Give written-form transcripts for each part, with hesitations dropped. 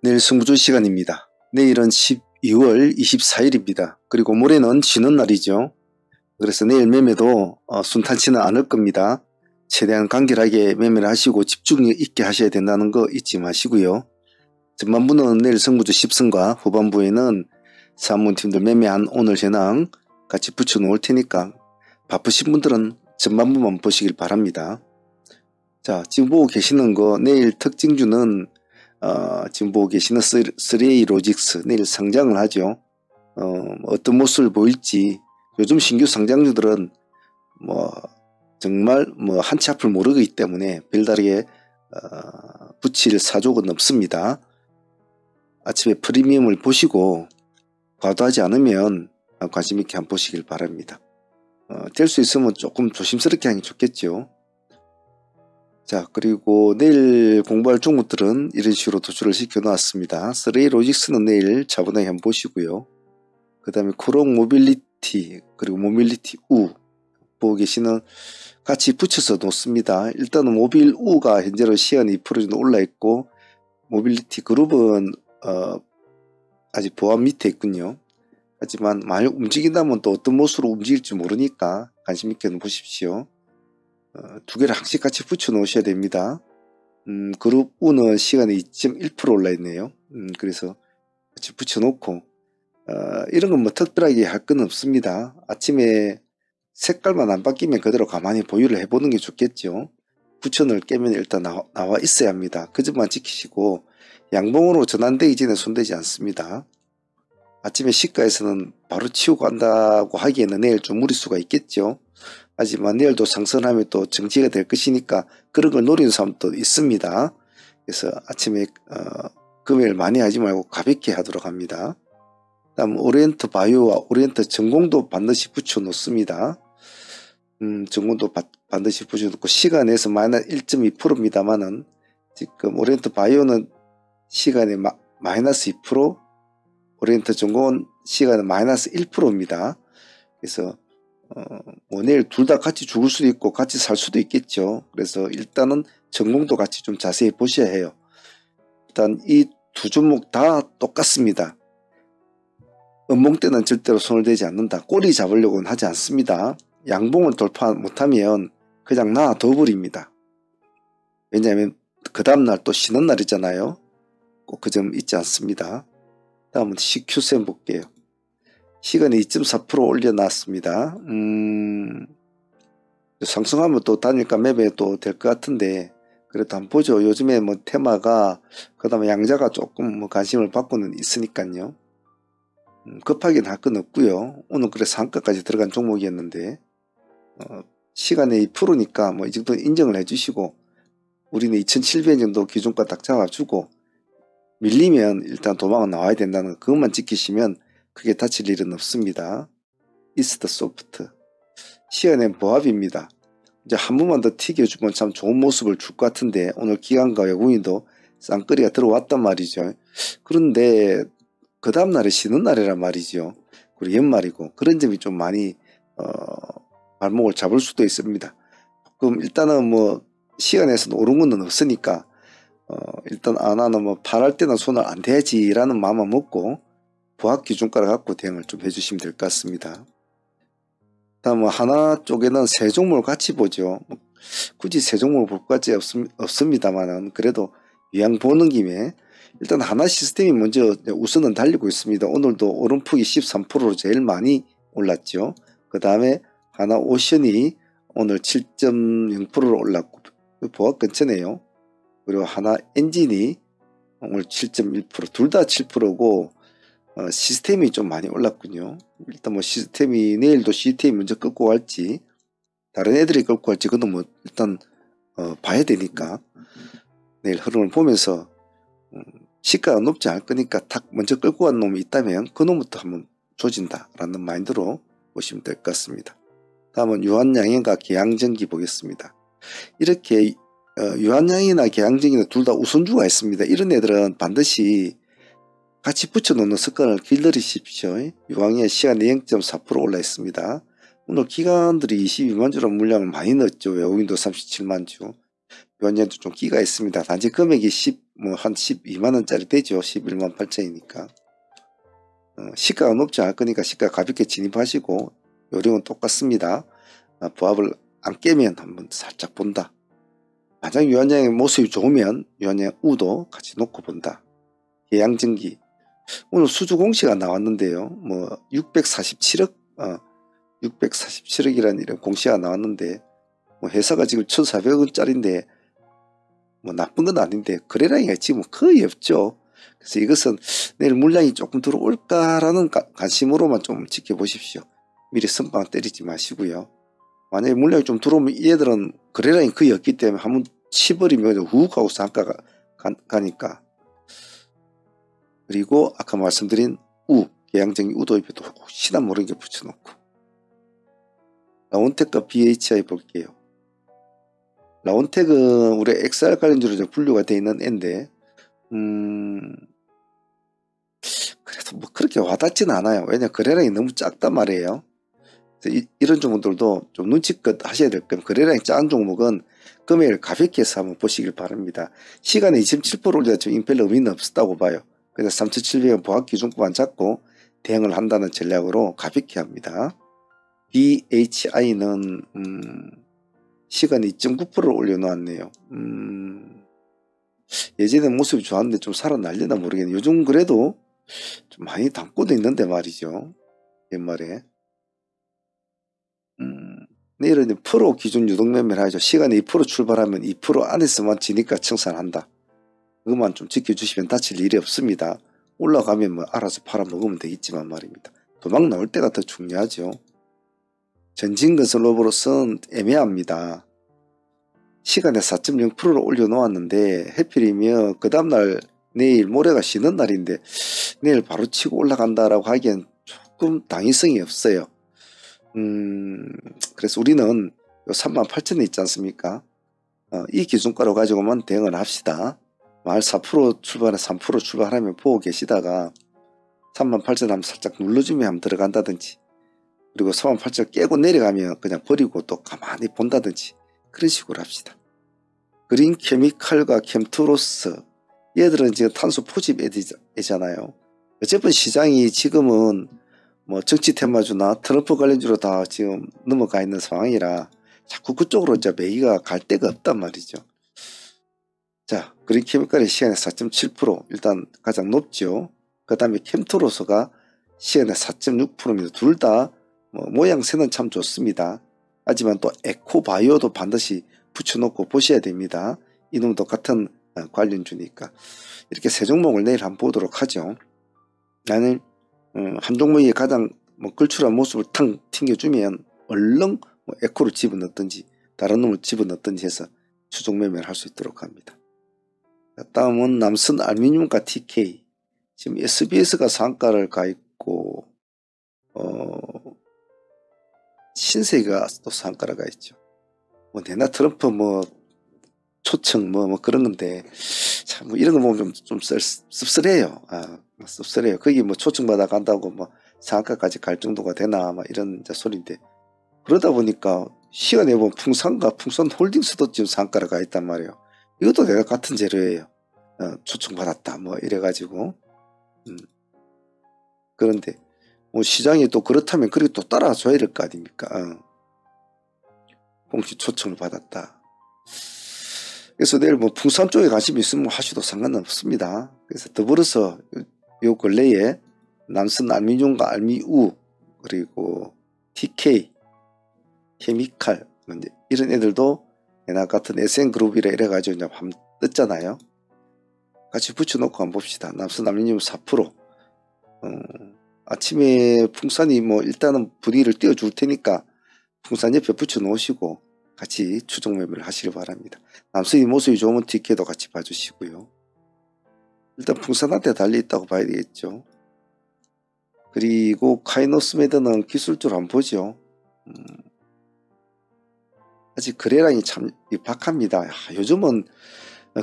내일 승부조 시간입니다. 내일은 12월 24일입니다. 그리고 모레는 쉬는 날이죠. 그래서 내일 매매도 순탄치는 않을 겁니다. 최대한 간결하게 매매를 하시고 집중력 있게 하셔야 된다는 거 잊지 마시고요. 전반부는 내일 승부조 10승과 후반부에는 사무팀들 매매한 오늘 현황 같이 붙여 놓을 테니까 바쁘신 분들은 전반부만 보시길 바랍니다. 자, 지금 보고 계시는 거 내일 특징주는 지금 보고 계시는 3A 로직스 내일 상장을 하죠. 어떤 모습을 보일지 요즘 신규 상장주들은 정말 한 치 앞을 모르기 때문에 별다르게 붙일 사족은 없습니다. 아침에 프리미엄을 보시고 과도하지 않으면 관심 있게 한번 보시길 바랍니다. 될 수 있으면 조금 조심스럽게 하는 게 좋겠죠. 자, 그리고 내일 공부할 종목들은 이런 식으로 도출을 시켜 놨습니다. 3A 로직스는 내일 차분하게 한번 보시고요. 그 다음에 쿠롱 모빌리티 그리고 모빌리티 우 보고 계시는 같이 붙여서 놓습니다. 일단은 모빌 우가 현재로 시간 2% 정도 올라 있고 모빌리티 그룹은 아직 보합 밑에 있군요. 하지만 만약 움직인다면 또 어떤 모습으로 움직일지 모르니까 관심 있게 보십시오. 두 개를 항상 같이 붙여 놓으셔야 됩니다. 그룹 U는 시간에 2.1% 올라 있네요. 그래서 같이 붙여 놓고 이런 건 특별하게 할 건 없습니다. 아침에 색깔만 안 바뀌면 그대로 가만히 보유를 해보는 게 좋겠죠. 붙여놓을 깨면 일단 나와 있어야 합니다. 그 점만 지키시고 양봉으로 전환되기 전에 손대지 않습니다. 아침에 시가에서는 바로 치우고 한다고 하기에는 내일 좀 무리수가 있겠죠. 하지만 내일도 상승하면 또 정지가 될 것이니까 그런 걸 노리는 사람도 있습니다. 그래서 아침에 금요일 많이 하지 말고 가볍게 하도록 합니다. 다음 오리엔트 바이오와 오리엔트 전공도 반드시 붙여 놓습니다. 전공도 반드시 붙여 놓고 시간에서 마이너스 1.2%입니다만은 지금 오리엔트 바이오는 시간에 마이너스 2%, 오리엔트 전공은 시간에 마이너스 1%입니다. 그래서 내일 둘 다 같이 죽을 수도 있고 같이 살 수도 있겠죠. 그래서 일단은 전공도 같이 좀 자세히 보셔야 해요. 일단 이 두 종목 다 똑같습니다. 음봉 때는 절대로 손을 대지 않는다. 꼬리 잡으려고는 하지 않습니다. 양봉을 돌파 못하면 그냥 놔둬버립니다. 왜냐하면 그 다음날 또 쉬는 날이잖아요. 꼭 그 점 잊지 않습니다. 다음은 CQ쌤 볼게요. 시간에 2.4% 올려놨습니다. 상승하면 또 단일가 매매 또 될 것 같은데 그래도 한번 보죠. 요즘에 테마가 그 다음에 양자가 조금 관심을 받고는 있으니까요. 급하게는 할 건 없고요. 오늘 그래서 한가까지 들어간 종목이었는데 시간에 2%니까 이 정도 인정을 해주시고 우리는 2,700원 정도 기준가 딱 잡아주고 밀리면 일단 도망은 나와야 된다는 그것만 지키시면 크게 다칠 일은 없습니다. 이스트 소프트 시간엔 보합입니다. 이제 한 번만 더 튀겨주면 참 좋은 모습을 줄 것 같은데 오늘 기관과 외국인도 쌍끌이가 들어왔단 말이죠. 그런데 그 다음날에 쉬는 날이란 말이죠. 그리고 연말이고 그런 점이 좀 많이 발목을 잡을 수도 있습니다. 그럼 일단은 시간에서는 오른 건 없으니까 일단 나는 팔할 때는 손을 안 대지라는 마음을 먹고 부합 기준가를 갖고 대응을 좀 해주시면 될 것 같습니다. 다음 하나 쪽에는 세 종목을 같이 보죠. 굳이 세 종목을 볼 것 같지 없습니다만은 그래도 이왕 보는 김에 일단 하나 시스템이 먼저 우선은 달리고 있습니다. 오늘도 오름폭이 13%로 제일 많이 올랐죠. 그 다음에 하나 오션이 오늘 7.0%로 올랐고 보합 근처네요. 그리고 하나 엔진이 오늘 7.1% 둘 다 7%고 시스템이 좀 많이 올랐군요. 일단 시스템이 내일도 시스템이 먼저 끌고 갈지 다른 애들이 끌고 갈지 그건 일단 봐야 되니까 내일 흐름을 보면서 시가가 높지 않을 거니까 탁 먼저 끌고 간 놈이 있다면 그 놈부터 한번 조진다 라는 마인드로 보시면 될 것 같습니다. 다음은 유한양행과 계양전기 보겠습니다. 이렇게 유한양이나 계양전기는 둘 다 우선주가 있습니다. 이런 애들은 반드시 같이 붙여놓는 습관을 길들이십시오. 유황의 시간에 0.4% 올라 있습니다. 오늘 기관들이 22만 주라는 물량을 많이 넣었죠. 외국인도 37만 주. 유한양도 좀 끼가 있습니다. 단지 금액이 한 12만원짜리 되죠. 11만 8천이니까. 시가가 높지 않을 거니까 시가 가볍게 진입하시고 요령은 똑같습니다. 부합을 안 깨면 한번 살짝 본다. 만약 유한양의 모습이 좋으면 유한양 우도 같이 놓고 본다. 계양전기 오늘 수주 공시가 나왔는데요. 뭐 647억 647억이라는 이런 공시가 나왔는데 뭐 회사가 지금 1,400억짜리인데 뭐 나쁜 건 아닌데 거래량이 지금 거의 없죠. 그래서 이것은 내일 물량이 조금 들어올까라는 관심으로만 좀 지켜보십시오. 미리 선빵 때리지 마시고요. 만약에 물량이 좀 들어오면 얘들은 거래량이 거의 없기 때문에 한번 치버리면 훅 하고 상가가 가니까. 그리고 아까 말씀드린 계양전기 우도입에도 혹시나 모르게 붙여놓고. 라온텍과 BHI 볼게요. 라온텍은 우리 XR 관련주로 분류가 되어 있는 애인데 그래도 뭐 그렇게 와닿지는 않아요. 왜냐 거래량이 너무 작단 말이에요. 이런 종목들도 좀 눈치껏 하셔야 될 건 거래량이 작은 종목은 금액을 가볍게 해서 한번 보시길 바랍니다. 시간에 27% 올려도 좀 별로 의미는 없었다고 봐요. 그래서 3,700원 보합기준권 잡고 대응을 한다는 전략으로 가볍게 합니다. BHI는 시간 2.9%를 올려놓았네요. 예전에 모습이 좋았는데 좀 살아날려나 모르겠네요. 요즘 그래도 좀 많이 담고도 있는데 말이죠. 옛말에. 내일은 프로 기준 유동매매를 하죠. 시간에 2% 출발하면 2% 안에서만 지니까 청산한다. 그것만 좀 지켜주시면 다칠 일이 없습니다. 올라가면 뭐 알아서 팔아먹으면 되겠지만 말입니다. 도망 나올 때가 더 중요하죠. 전진건설로버로서는 애매합니다. 시간에 4.0%를 올려놓았는데 해필이면 그 다음날 내일 모레가 쉬는 날인데 내일 바로 치고 올라간다라고 하기엔 조금 당위성이 없어요. 그래서 우리는 요 38,000원 있지 않습니까? 이 기준가로 가지고만 대응을 합시다. 말 4% 출발에 3% 출발하면 보고 계시다가 38,000원 한번 살짝 눌러주면 한번 들어간다든지 그리고 38,000원 깨고 내려가면 그냥 버리고 또 가만히 본다든지 그런 식으로 합시다. 그린 케미칼과 캠투로스 얘들은 지금 탄소 포집 애잖아요. 어쨌든 시장이 지금은 뭐 정치 테마주나 트럼프 관련주로 다 지금 넘어가 있는 상황이라 자꾸 그쪽으로 이제 매기가 갈 데가 없단 말이죠. 자, 그린 케미칼의 시간에 4.7% 일단 가장 높죠. 그 다음에 캠투로스가 시간에 4.6%입니다. 둘 다 뭐 모양새는 참 좋습니다. 하지만 또 에코바이오도 반드시 붙여놓고 보셔야 됩니다. 이놈도 같은 관련주니까. 이렇게 세 종목을 내일 한번 보도록 하죠. 나는 한 종목이 가장 뭐 걸출한 모습을 탕 튕겨주면 얼른 뭐 에코를 집어넣든지 다른 놈을 집어넣든지 해서 추종 매매를 할 수 있도록 합니다. 다음은 남선 알루미늄과 TK. 지금 SBS가 상가를 가 있고 신세계가 또 상가를 가 있죠. 뭐 내나 트럼프 뭐 초청 뭐 그런 건데 참 뭐 이런 거 보면 좀 씁쓸해요. 씁쓸해요. 거기 뭐 초청 받아 간다고 뭐 상가까지 갈 정도가 되나 막 이런 소리인데 그러다 보니까 시간에 보면 풍산홀딩스도 지금 상가를 가 있단 말이에요. 이것도 내가 같은 재료예요. 초청 받았다 뭐 이래가지고 그런데 뭐 시장이 또 그렇다면 그렇게 또 따라줘야 될 거 아닙니까? 공시 초청을 받았다. 그래서 내일 뭐 풍산 쪽에 관심이 있으면 하셔도 상관은 없습니다. 그래서 더불어서 요 근래에 남선 알루미늄과 알미우 그리고 TK 케미칼 이런 애들도 얘나 같은 SN그룹이라 이래가지고 이제 한번 떴잖아요. 같이 붙여놓고 한번 봅시다. 남선 알루미늄 4%. 아침에 풍산이 뭐 일단은 분위기를 띄워줄 테니까 풍산 옆에 붙여 놓으시고 같이 추종 매매를 하시길 바랍니다. 남선이 모습이 좋으면 TK도 같이 봐주시고요. 일단 풍산한테 달려있다고 봐야 되겠죠. 그리고 카이노스메드는 기술적으로 한번 보죠. 아직 거래량이 참 박합니다. 요즘은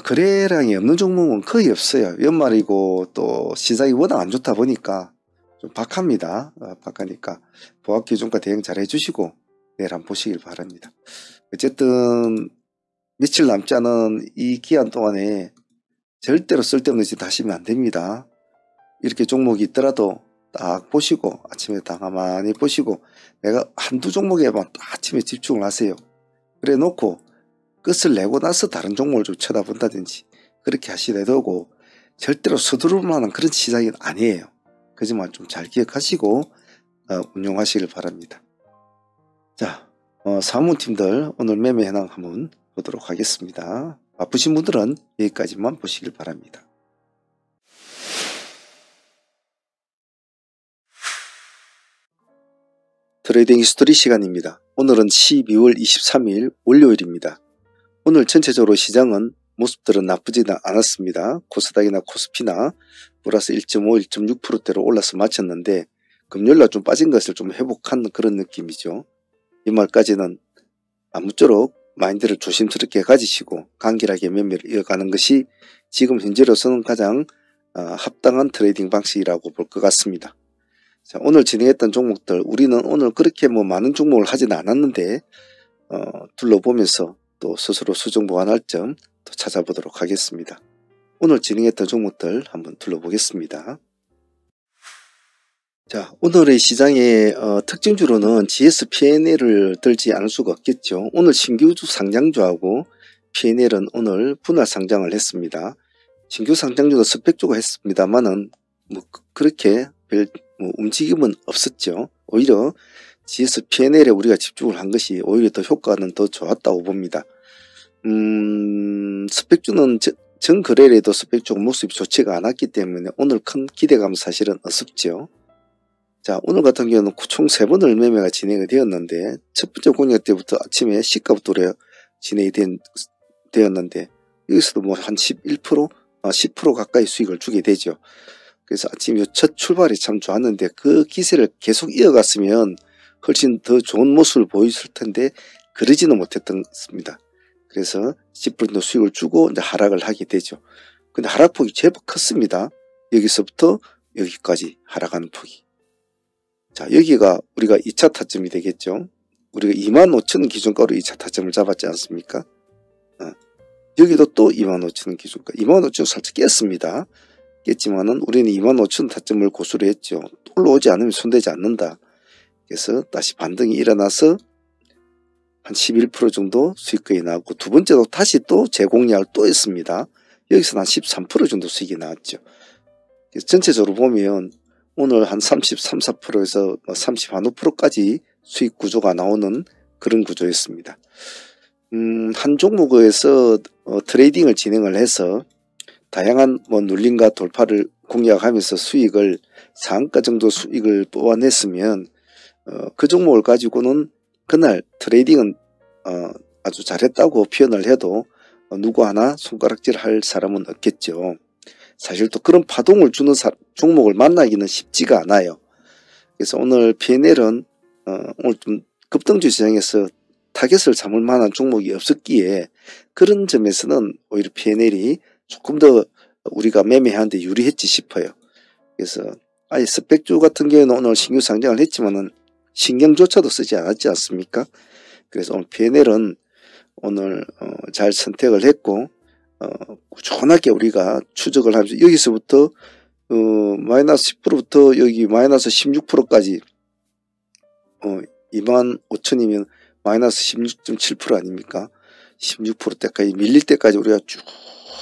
거래량이 없는 종목은 거의 없어요. 연말이고 또 시장이 워낙 안 좋다 보니까 좀 박합니다. 박하니까 보합기준과 대응 잘 해주시고 내일 한번 보시길 바랍니다. 어쨌든 며칠 남지 않은 이 기간 동안에 절대로 쓸데없는 짓 하시면 안 됩니다. 이렇게 종목이 있더라도 딱 보시고 아침에 다 가만히 보시고 내가 한두 종목에만 아침에 집중을 하세요. 그래 놓고 끝을 내고 나서 다른 종목을 좀 쳐다본다든지 그렇게 하시더라도 절대로 서두를 만한 그런 시장이 아니에요. 그 점만 좀 잘 기억하시고 운용하시길 바랍니다. 자, 사무팀들 오늘 매매 현황 한번 보도록 하겠습니다. 바쁘신 분들은 여기까지만 보시길 바랍니다. 트레이딩 히스토리 시간입니다. 오늘은 12월 23일 월요일입니다. 오늘 전체적으로 시장은 모습들은 나쁘지는 않았습니다. 코스닥이나 코스피나 플러스 1.5, 1.6%대로 올라서 마쳤는데 금요일날 좀 빠진 것을 좀 회복한 그런 느낌이죠. 이말까지는 아무쪼록 마인드를 조심스럽게 가지시고 간결하게 매매를 이어가는 것이 지금 현재로서는 가장 합당한 트레이딩 방식이라고 볼 것 같습니다. 자, 오늘 진행했던 종목들 우리는 오늘 그렇게 많은 종목을 하지는 않았는데 둘러보면서 또 스스로 수정 보완할 점 또 찾아보도록 하겠습니다. 오늘 진행했던 종목들 한번 둘러보겠습니다. 자, 오늘의 시장의 특징주로는 GS P&L을 들지 않을 수가 없겠죠. 오늘 신규주 상장주하고 P&L은 오늘 분할 상장을 했습니다. 신규 상장주도 스펙주가 했습니다만은 그렇게 별 움직임은 없었죠. 오히려 GS P&L에 우리가 집중을 한 것이 오히려 더 효과는 더 좋았다고 봅니다. 스펙주는 전 거래일에도 스펙주가 모습이 좋지가 않았기 때문에 오늘 큰 기대감은 사실은 없었죠. 자, 오늘 같은 경우는 총 3번을 매매가 진행이 되었는데 첫 번째 공략 때부터 아침에 시가부터 진행이 되었는데 여기서도 한 11%, 10% 가까이 수익을 주게 되죠. 그래서 아침 첫 출발이 참 좋았는데 그 기세를 계속 이어갔으면 훨씬 더 좋은 모습을 보였을 텐데 그러지는 못했습니다. 그래서 10% 수익을 주고 이제 하락을 하게 되죠. 근데 하락폭이 제법 컸습니다. 여기서부터 여기까지 하락하는 폭이. 자, 여기가 우리가 2차 타점이 되겠죠. 우리가 25,000원 기준가로 2차 타점을 잡았지 않습니까? 여기도 또 25,000원 기준가. 25,000원 살짝 깼습니다. 깼지만은 우리는 25,000원 타점을 고수를 했죠. 올라오지 않으면 손대지 않는다. 그래서 다시 반등이 일어나서 한 11% 정도 수익이 나왔고 두 번째도 다시 또 재공략을 또 했습니다. 여기서 한 13% 정도 수익이 나왔죠. 그래서 전체적으로 보면 오늘 한 33, 4%에서 30, 한 5%까지 수익 구조가 나오는 그런 구조였습니다. 한 종목에서 트레이딩을 진행을 해서 다양한 눌림과 돌파를 공략하면서 수익을 상한가 정도 수익을 뽑아냈으면 그 종목을 가지고는 그날 트레이딩은 아주 잘했다고 표현을 해도 누구 하나 손가락질 할 사람은 없겠죠. 사실 또 그런 파동을 주는 종목을 만나기는 쉽지가 않아요. 그래서 오늘 P&L은 오늘 좀 급등주 시장에서 타겟을 잡을 만한 종목이 없었기에 그런 점에서는 오히려 P&L이 조금 더 우리가 매매하는데 유리했지 싶어요. 그래서 아예 스펙주 같은 경우는 오늘 신규 상장을 했지만은 신경조차도 쓰지 않았지 않습니까? 그래서 오늘 P&L은 오늘 잘 선택을 했고 꾸준하게 우리가 추적을 하면서 여기서부터 마이너스 10%부터 여기 마이너스 16%까지 25,000이면 마이너스 16.7% 아닙니까? 16%대까지 밀릴 때까지 우리가 쭉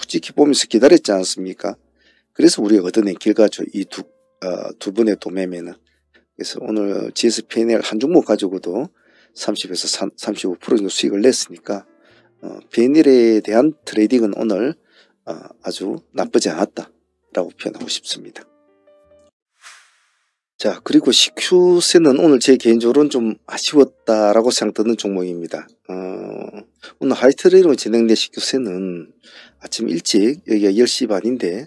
지켜보면서 기다렸지 않습니까? 그래서 우리가 얻어낸 결과죠. 이 두 번의 도매매는. 그래서 오늘 GS P&L 한 종목 가지고도 30에서 35% 정도 수익을 냈으니까 P&L에 대한 트레이딩은 오늘 아주 나쁘지 않았다라고 표현하고 싶습니다. 자, 그리고 CQ세는 오늘 제 개인적으로는 좀 아쉬웠다라고 생각드는 종목입니다. 오늘 하이트레이딩으로 진행된 CQ세는 아침 일찍 여기가 10시 반인데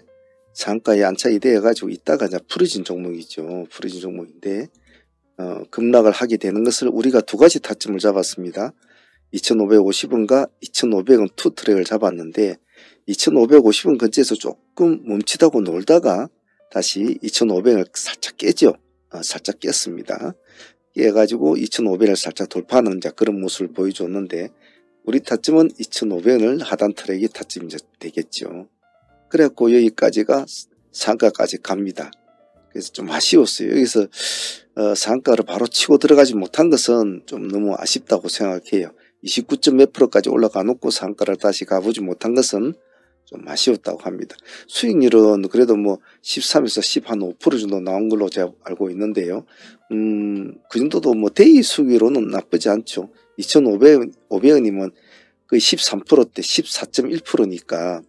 상가에 안착이 되어가지고 있다가 이제 풀어진 종목이죠. 풀어진 종목인데 급락을 하게 되는 것을 우리가 두 가지 타점을 잡았습니다. 2,550원과 2,500원 투 트랙을 잡았는데 2,550원 근처에서 조금 멈칫하고 놀다가 다시 2,500원을 살짝 깨죠. 살짝 깼습니다. 깨가지고 2,500원을 살짝 돌파하는 그런 모습을 보여줬는데 우리 타점은 2,500원을 하단 트랙이 타점이 되겠죠. 그래갖고 여기까지가 상가까지 갑니다. 그래서 좀 아쉬웠어요. 여기서 상가를 바로 치고 들어가지 못한 것은 좀 너무 아쉽다고 생각해요. 29점 몇 프로까지 올라가 놓고 상가를 다시 가보지 못한 것은 좀 아쉬웠다고 합니다. 수익률은 그래도 뭐 13에서 10한5% 정도 나온 걸로 제가 알고 있는데요. 그 정도도 뭐 데이 수익률로는 나쁘지 않죠. 2,500원이면 거의 13%대 14.1%니까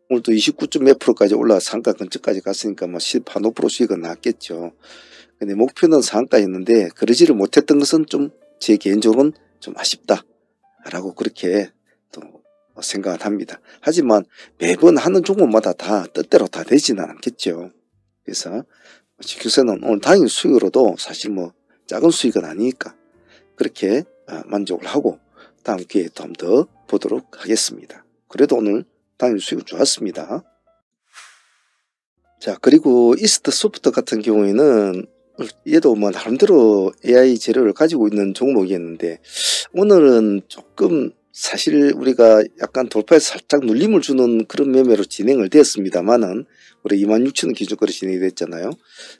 오늘도 29점 몇 프로까지 올라가 상가 근처까지 갔으니까 뭐 10한5% 수익은 났겠죠. 근데 목표는 상가였는데 그러지를 못했던 것은 좀 제 개인적으로는 좀 아쉽다 라고 그렇게 또 생각을 합니다. 하지만 매번 하는 종목마다 다 뜻대로 다 되지는 않겠죠. 그래서 GQ세는 오늘 당일 수익으로도 사실 뭐 작은 수익은 아니니까 그렇게 만족을 하고 다음 기회에 또 한 번 더 보도록 하겠습니다. 그래도 오늘 당일 수익 좋았습니다. 자, 그리고 이스트 소프트 같은 경우에는 얘도 뭐 나름대로 AI 재료를 가지고 있는 종목이었는데 오늘은 조금 사실 우리가 약간 돌파해서 살짝 눌림을 주는 그런 매매로 진행을 되었습니다만은 우리 26,000원 기준거래 진행이 됐잖아요.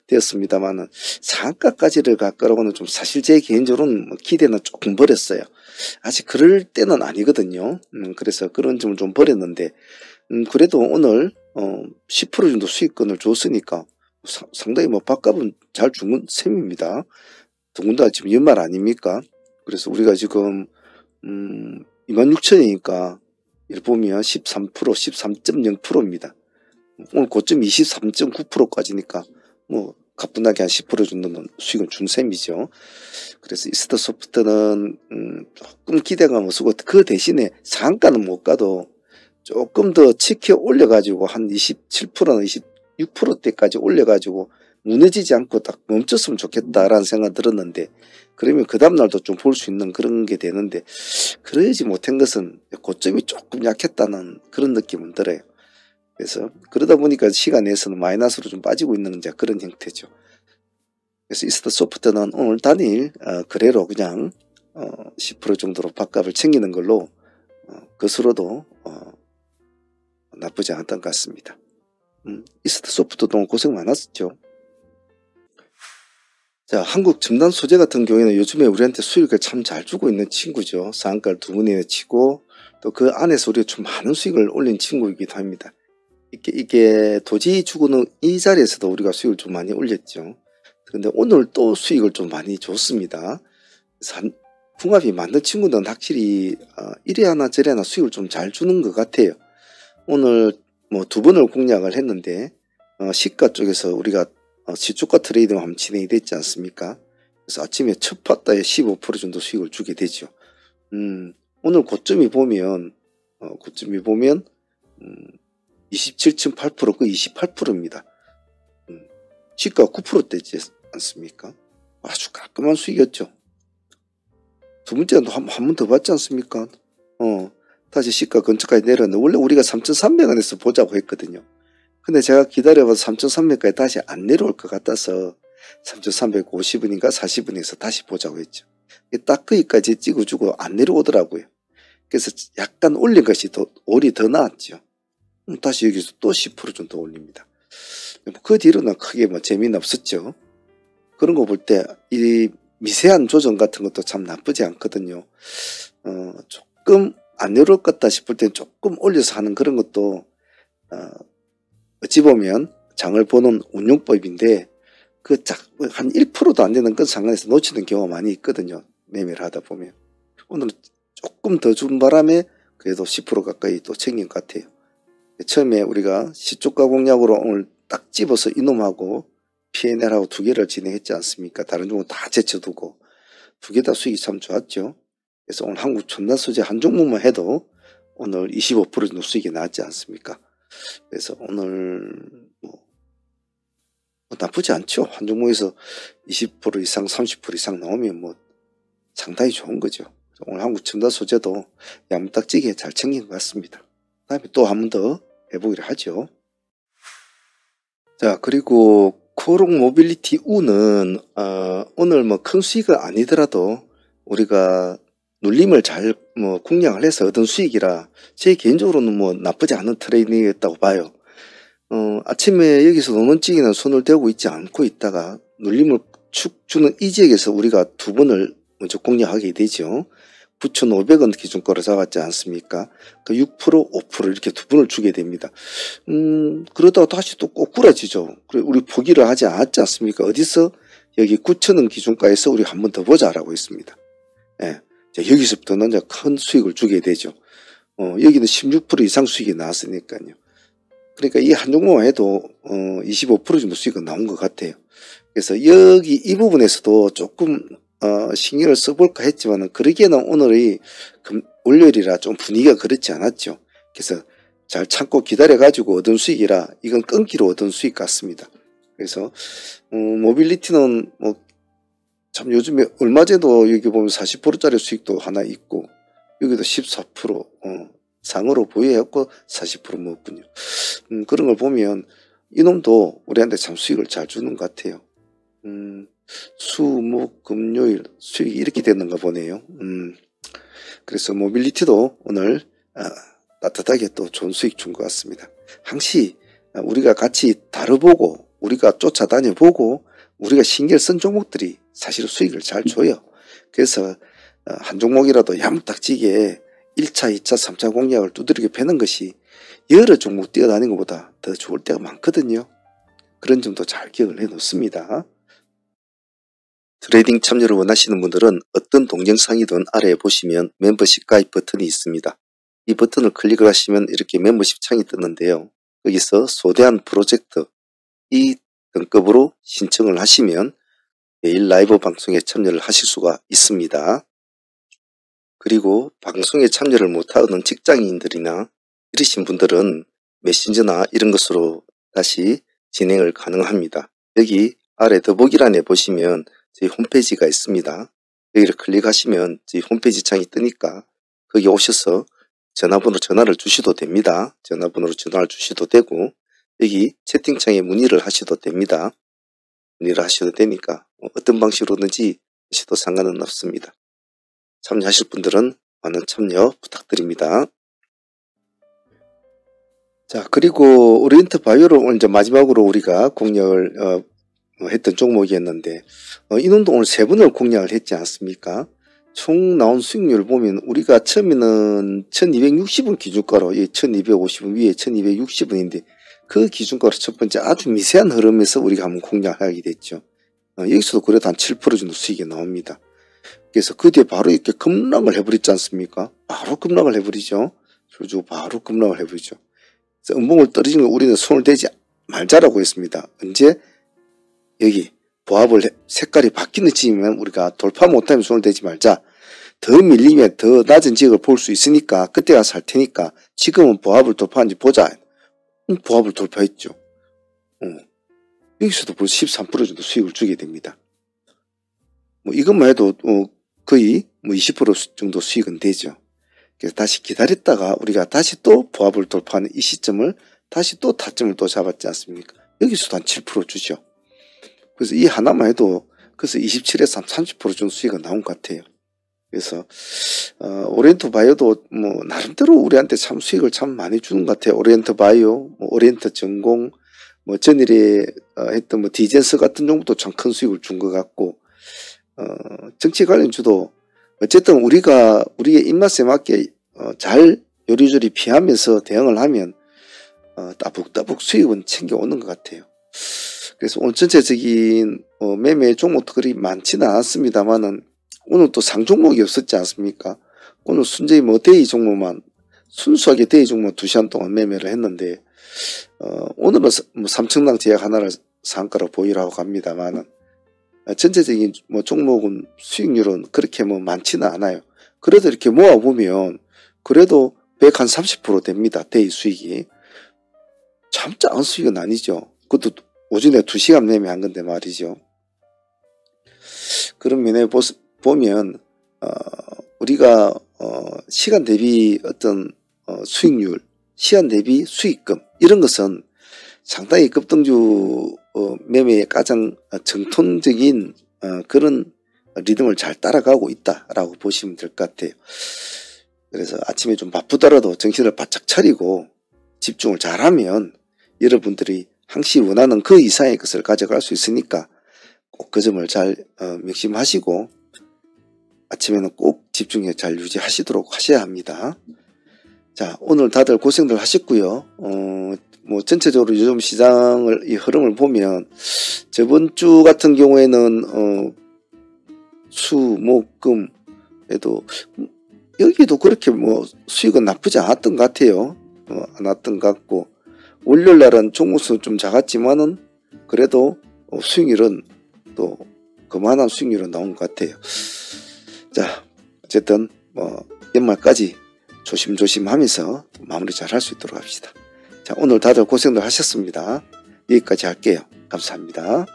되었습니다만은 상한가까지를 갈 거라고는 좀 사실 제 개인적으로는 뭐 기대는 조금 버렸어요. 아직 그럴 때는 아니거든요. 그래서 그런 점을 좀 버렸는데 그래도 오늘 10% 정도 수익권을 줬으니까 상당히 뭐 밥값은 잘 준 셈입니다. 더군다나 지금 연말 아닙니까? 그래서 우리가 지금 26,000원이니까 이를 보면 13%, 13.0%입니다. 오늘 고점 23.9%까지니까 뭐 가뿐하게 한 10% 정도는 수익을 준 셈이죠. 그래서 이스타 소프트는 조금 기대감을 쓰고 그 대신에 상한가는 못 가도 조금 더 치켜 올려가지고 한 27%나 26%대까지 올려가지고 무너지지 않고 딱 멈췄으면 좋겠다라는 생각 들었는데 그러면 그 다음날도 좀 볼 수 있는 그런 게 되는데 그러지 못한 것은 고점이 조금 약했다는 그런 느낌은 들어요. 그래서 그러다 보니까 시간 내에서는 마이너스로 좀 빠지고 있는 이제 그런 형태죠. 그래서 이스타 소프트는 오늘 단일 거래로 그냥 10% 정도로 밥값을 챙기는 걸로 그것으로도 나쁘지 않았던 것 같습니다. 이스타 소프트도 너무 고생 많았었죠. 자, 한국 첨단 소재 같은 경우에는 요즘에 우리한테 수익을 참 잘 주고 있는 친구죠. 상한가를 2번이나 치고 또 그 안에서 우리가 좀 많은 수익을 올린 친구이기도 합니다. 이게 도지 주고는 이 자리에서도 우리가 수익을 좀 많이 올렸죠. 그런데 오늘 또 수익을 좀 많이 줬습니다. 궁합이 맞는 친구들은 확실히 이래 하나 저래 하나 수익을 좀 잘 주는 것 같아요. 오늘 뭐 2번을 공략을 했는데 시가 쪽에서 우리가 시초가 트레이딩 한번 진행이 됐지 않습니까? 그래서 아침에 첫 파다에 15% 정도 수익을 주게 되죠. 오늘 고점이 보면 27.8% 그 28%입니다. 시가 9%대지 않습니까? 아주 깔끔한 수익이었죠. 두 번째는 한 번 더 받지 않습니까? 다시 시가 근처까지 내렸는데 원래 우리가 3,300원에서 보자고 했거든요. 근데 제가 기다려봐서 3,300원까지 다시 안 내려올 것 같아서 3,350원인가 40원에서 다시 보자고 했죠. 딱 거기까지 찍어주고 안 내려오더라고요. 그래서 약간 올린 것이 올이 더 나았죠. 다시 여기서 또 10% 정도 올립니다. 그 뒤로는 크게 뭐 재미는 없었죠. 그런 거 볼 때 이 미세한 조정 같은 것도 참 나쁘지 않거든요. 조금 안 내려올 것 같다 싶을 땐 조금 올려서 하는 그런 것도 어찌 보면 장을 보는 운용법인데 한 1%도 안 되는 그 상황에서 놓치는 경우가 많이 있거든요. 매매를 하다 보면. 오늘은 조금 더 준 바람에 그래도 10% 가까이 또 챙긴 것 같아요. 처음에 우리가 시초가 공략으로 오늘 딱 집어서 이놈하고 P&L하고 2개를 진행했지 않습니까? 다른 종목 다 제쳐두고 2개 다 수익이 참 좋았죠. 그래서 오늘 한국 첨단 소재 한 종목만 해도 오늘 25% 정도 수익이 나왔지 않습니까? 그래서 오늘 뭐 나쁘지 않죠. 한 종목에서 20% 이상 30% 이상 나오면 뭐 상당히 좋은 거죠. 오늘 한국 첨단 소재도 야무딱지게 잘 챙긴 것 같습니다. 다음에 또 한 번 더 해보기로 하죠. 자, 그리고 코롱 모빌리티 U는 오늘 뭐 큰 수익은 아니더라도 우리가 눌림을 잘 공략을 해서 얻은 수익이라 제 개인적으로는 나쁘지 않은 트레이딩이었다고 봐요. 아침에 여기서 노는찍이는 손을 대고 있지 않고 있다가 눌림을 축 주는 이 지역에서 우리가 두 번을 먼저 공략하게 되죠. 9,500원 기준가로 잡았지 않습니까? 그 6%, 5% 이렇게 두 번을 주게 됩니다. 그러다가 다시 또 꼬꾸라지죠. 우리 포기를 하지 않았지 않습니까? 어디서? 여기 9,000원 기준가에서 우리 한 번 더 보자라고 했습니다. 예. 여기서부터는 이제 큰 수익을 주게 되죠. 여기는 16% 이상 수익이 나왔으니까요. 그러니까 이 한 종목만 해도 25% 정도 수익은 나온 것 같아요. 그래서 여기 이 부분에서도 조금 신경을 써볼까 했지만은 그러기에는 오늘의 월요일이라 좀 분위기가 그렇지 않았죠. 그래서 잘 참고 기다려 가지고 얻은 수익이라 이건 끊기로 얻은 수익 같습니다. 그래서 모빌리티는 참 요즘에 얼마 전에도 여기 보면 40%짜리 수익도 하나 있고 여기도 14% 상으로 보유해갖고 40% 먹었군요. 그런 걸 보면 이놈도 우리한테 참 수익을 잘 주는 것 같아요. 수, 목, 금, 요일 수익이 이렇게 되는가 보네요. 그래서 모빌리티도 오늘 따뜻하게 또 좋은 수익 준 것 같습니다. 항시 우리가 같이 다뤄보고 우리가 쫓아다녀보고 우리가 신경 쓴 종목들이 사실 수익을 잘 줘요. 그래서 한 종목이라도 야무딱지게 1차, 2차, 3차 공략을 두드리게 패는 것이 여러 종목 뛰어다니는 것보다 더 좋을 때가 많거든요. 그런 점도 잘 기억을 해 놓습니다. 트레이딩 참여를 원하시는 분들은 어떤 동영상이든 아래에 보시면 멤버십 가입 버튼이 있습니다. 이 버튼을 클릭을 하시면 이렇게 멤버십 창이 뜨는데요. 여기서 소대한 프로젝트 이 등급으로 신청을 하시면 매일 라이브 방송에 참여를 하실 수가 있습니다. 그리고 방송에 참여를 못하는 직장인들이나 이러신 분들은 메신저나 이런 것으로 다시 진행을 가능합니다. 여기 아래 더보기란에 보시면 저희 홈페이지가 있습니다. 여기를 클릭하시면 저희 홈페이지 창이 뜨니까 거기 오셔서 전화를 주셔도 됩니다. 전화번호로 전화를 주셔도 되고 여기 채팅창에 문의를 하셔도 됩니다. 문의를 하셔도 되니까 어떤 방식으로든지 하셔도 상관은 없습니다. 참여하실 분들은 많은 참여 부탁드립니다. 자, 그리고 오리엔트 바이오로 오늘 이제 마지막으로 우리가 공략을 했던 종목이었는데 이놈도 오늘 세 번을 공략을 했지 않습니까? 총 나온 수익률을 보면 우리가 처음에는 1260원 기준가로 1250원 위에 1260원인데 그 기준가로 첫 번째 아주 미세한 흐름에서 우리가 한번 공략하게 됐죠. 여기서도 그래도 한 7% 정도 수익이 나옵니다. 그래서 그 뒤에 바로 이렇게 급락을 해버리지 않습니까? 바로 급락을 해버리죠. 그래서 바로 급락을 해버리죠. 그래서 음봉을 떨어진 걸 우리는 손을 대지 말자라고 했습니다. 언제? 여기 보합을 색깔이 바뀌는 지점이면 우리가 돌파 못하면 손을 대지 말자. 더 밀리면 더 낮은 지역을 볼 수 있으니까 그때 가서 살 테니까 지금은 보합을 돌파한지 보자. 보합을 돌파했죠. 여기서도 벌써 13% 정도 수익을 주게 됩니다. 이것만 해도 거의 20% 정도 수익은 되죠. 그래서 다시 기다렸다가 우리가 다시 또 보합을 돌파하는 이 시점을 다시 또 타점을 또 잡았지 않습니까? 여기서도 한 7% 주죠. 그래서 이 하나만 해도 그래서 27에서 한 30% 정도 수익이 나온 것 같아요. 그래서 오리엔트 바이오도 나름대로 우리한테 참 수익을 참 많이 주는 것 같아요. 오리엔트 바이오, 오리엔트 전공, 전일에 했던 디젠스 같은 종목도 참 큰 수익을 준 것 같고 정치 관련주도 어쨌든 우리의 입맛에 맞게 잘 요리조리 피하면서 대응을 하면 따북따북 수익은 챙겨오는 것 같아요. 그래서 오늘 전체적인 매매 종목도 그리 많지는 않았습니다만은 오늘 또 상종목이 없었지 않습니까? 오늘 순전히 데이 종목만 순수하게 데이 종목 2시간 동안 매매를 했는데 오늘은 3층당 제약 하나를 상가로 보유라고 합니다만은 전체적인 종목은 수익률은 그렇게 많지는 않아요. 그래도 이렇게 모아보면 그래도 130% 됩니다. 데이 수익이. 참 작은 수익은 아니죠. 그것도 오전에 2시간 매매한 건데 말이죠. 그런 면에 보면 우리가 시간 대비 어떤 수익률, 시간 대비 수익금 이런 것은 상당히 급등주 매매의 가장 정통적인 그런 리듬을 잘 따라가고 있다라고 보시면 될 것 같아요. 그래서 아침에 좀 바쁘더라도 정신을 바짝 차리고 집중을 잘하면 여러분들이 항시 원하는 그 이상의 것을 가져갈 수 있으니까 꼭 그 점을 잘 명심하시고 아침에는 꼭 집중력 잘 유지하시도록 하셔야 합니다. 자, 오늘 다들 고생들 하셨고요. 뭐 전체적으로 요즘 시장을 이 흐름을 보면 저번 주 같은 경우에는 수, 목, 금에도 여기도 그렇게 뭐 수익은 나쁘지 않았던 것 같아요. 않았던 것 같고 월요일 날은 종목수는 좀 작았지만은 그래도 수익률은 또 그만한 수익률은 나온 것 같아요. 자, 어쨌든 뭐 연말까지 조심조심 하면서 마무리 잘 할 수 있도록 합시다. 자, 오늘 다들 고생들 하셨습니다. 여기까지 할게요. 감사합니다.